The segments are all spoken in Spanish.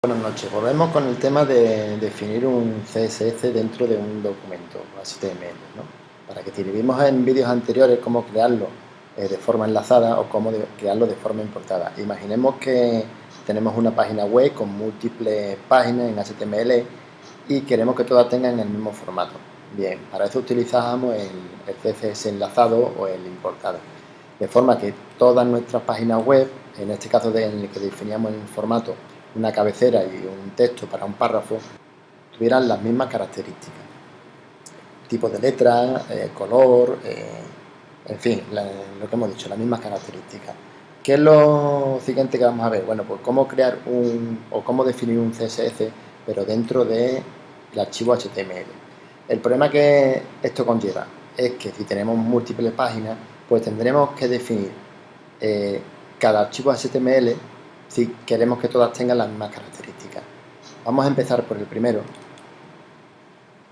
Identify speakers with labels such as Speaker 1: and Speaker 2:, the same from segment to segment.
Speaker 1: Buenas noches. Volvemos con el tema de definir un CSS dentro de un documento HTML, ¿no? Para que vimos en vídeos anteriores cómo crearlo de forma enlazada o cómo crearlo de forma importada. Imaginemos que tenemos una página web con múltiples páginas en HTML y queremos que todas tengan el mismo formato. Bien, para eso utilizamos el CSS enlazado o el importado. De forma que todas nuestras páginas web, en este caso en el que definíamos el formato, una cabecera y un texto para un párrafo, tuvieran las mismas características. Tipo de letra, color, en fin, lo que hemos dicho, las mismas características. ¿Qué es lo siguiente que vamos a ver? Bueno, pues cómo crear cómo definir un CSS, pero dentro del archivo HTML. El problema que esto conlleva es que si tenemos múltiples páginas, pues tendremos que definir cada archivo HTML si queremos que todas tengan las mismas características. Vamos a empezar por el primero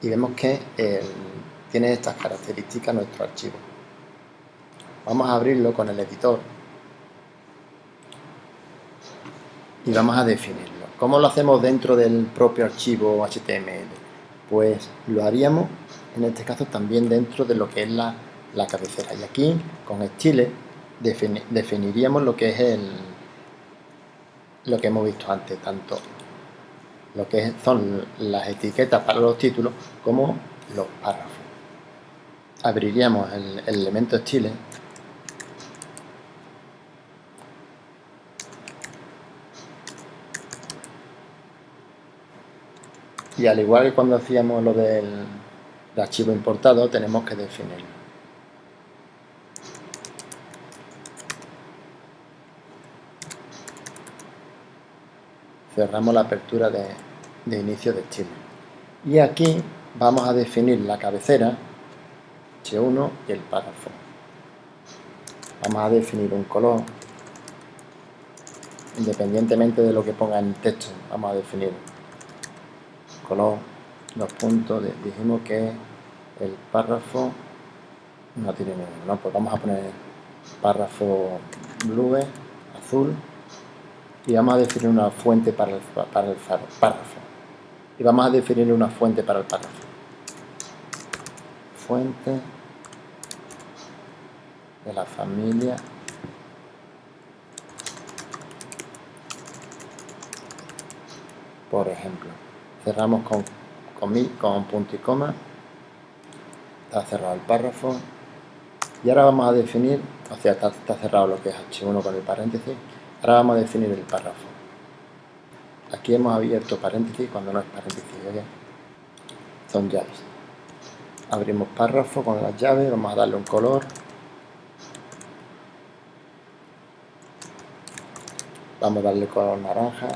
Speaker 1: y vemos que tiene estas características nuestro archivo. Vamos a abrirlo con el editor y vamos a definirlo. ¿Cómo lo hacemos dentro del propio archivo HTML? Pues lo haríamos en este caso también dentro de lo que es la cabecera. Y aquí con Style definiríamos lo que es lo que hemos visto antes, tanto lo que son las etiquetas para los títulos como los párrafos. Abriríamos el elemento Style y al igual que cuando hacíamos lo del archivo importado, tenemos que definirlo. Cerramos la apertura de inicio de Style. Y aquí vamos a definir la cabecera, H1 y el párrafo. Vamos a definir un color, independientemente de lo que ponga en el texto. Vamos a definir color, dos puntos, dijimos que el párrafo no tiene ninguno, ¿no? Pues vamos a poner párrafo blue, azul, y vamos a definir una fuente para el párrafo. Y vamos a definir una fuente para el párrafo. Fuente de la familia por ejemplo. Cerramos con punto y coma. Está cerrado el párrafo. Y ahora vamos a definir, o sea, está cerrado lo que es H1 con el paréntesis. Ahora vamos a definir el párrafo. Aquí hemos abierto paréntesis cuando no es paréntesis, ¿ok? Son llaves. Abrimos párrafo con las llaves, vamos a darle un color. Vamos a darle color naranja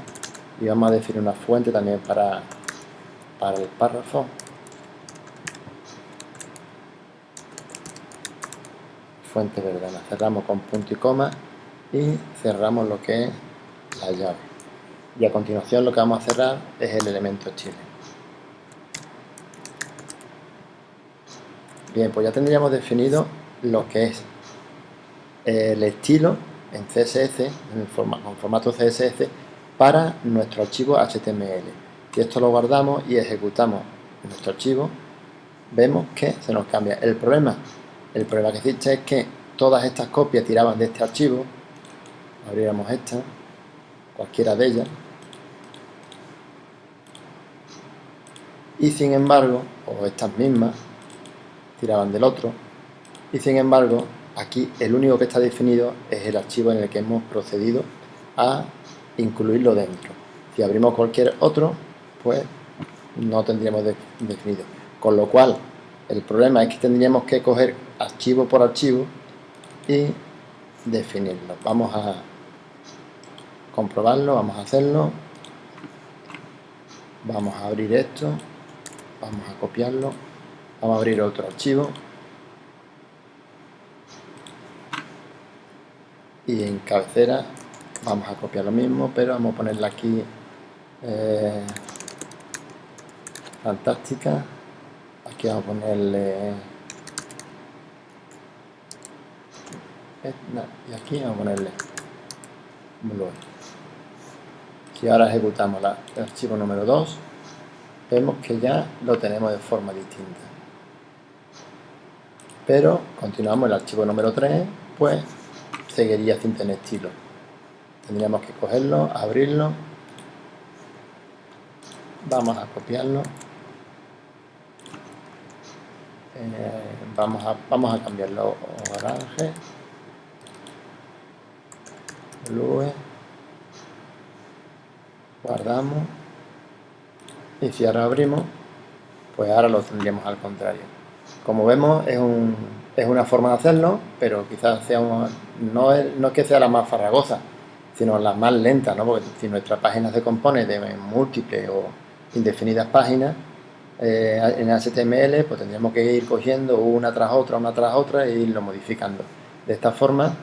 Speaker 1: y vamos a definir una fuente también para el párrafo. Fuente verdana. Cerramos con punto y coma y cerramos lo que es la llave. Y a continuación lo que vamos a cerrar es el elemento Style. Bien, pues ya tendríamos definido lo que es el estilo en CSS, con formato CSS, para nuestro archivo HTML. Si esto lo guardamos y ejecutamos nuestro archivo, vemos que se nos cambia. El problema que existe es que todas estas copias tiraban de este archivo. Abriéramos esta, cualquiera de ellas, y sin embargo, o estas mismas, tiraban del otro, y sin embargo, aquí el único que está definido es el archivo en el que hemos procedido a incluirlo dentro. Si abrimos cualquier otro, pues no tendríamos definido. Con lo cual, el problema es que tendríamos que coger archivo por archivo y definirlo. Vamos a comprobarlo, vamos a hacerlo. Vamos a abrir esto, vamos a copiarlo, vamos a abrir otro archivo y en cabecera vamos a copiar lo mismo, pero vamos a ponerle aquí fantástica. Aquí vamos a ponerle y aquí vamos a ponerle blue. Si ahora ejecutamos el archivo número 2, vemos que ya lo tenemos de forma distinta. Pero continuamos el archivo número 3, pues seguiría sin tener estilo. Tendríamos que cogerlo, abrirlo, vamos a copiarlo, vamos a cambiarlo orange, blue, guardamos y si ahora abrimos, pues ahora lo tendríamos al contrario. Como vemos es una forma de hacerlo, pero quizás sea no es que sea la más farragosa, sino la más lenta, ¿no? Porque si nuestra página se compone de múltiples o indefinidas páginas en HTML, pues tendríamos que ir cogiendo una tras otra e irlo modificando. De esta forma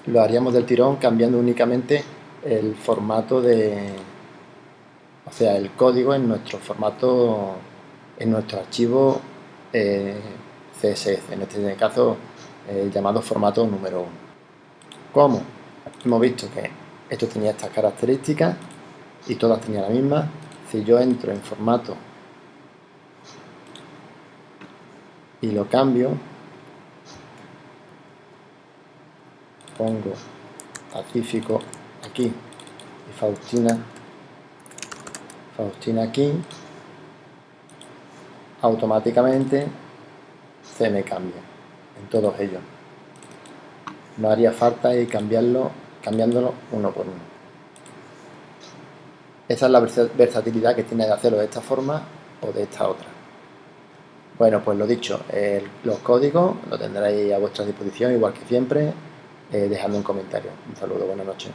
Speaker 1: lo haríamos del tirón cambiando únicamente el formato o sea, el código en nuestro formato, en nuestro archivo CSS, en este caso llamado formato número 1. ¿Cómo? Hemos visto que esto tenía estas características y todas tenían la misma. Si yo entro en formato y lo cambio, pongo Pacífico aquí y Faustina aquí, automáticamente se me cambia en todos ellos. No haría falta ir cambiándolo uno por uno. Esa es la versatilidad que tiene de hacerlo de esta forma o de esta otra. Bueno, pues lo dicho, los códigos lo tendréis a vuestra disposición, igual que siempre, dejadme un comentario. Un saludo, buenas noches.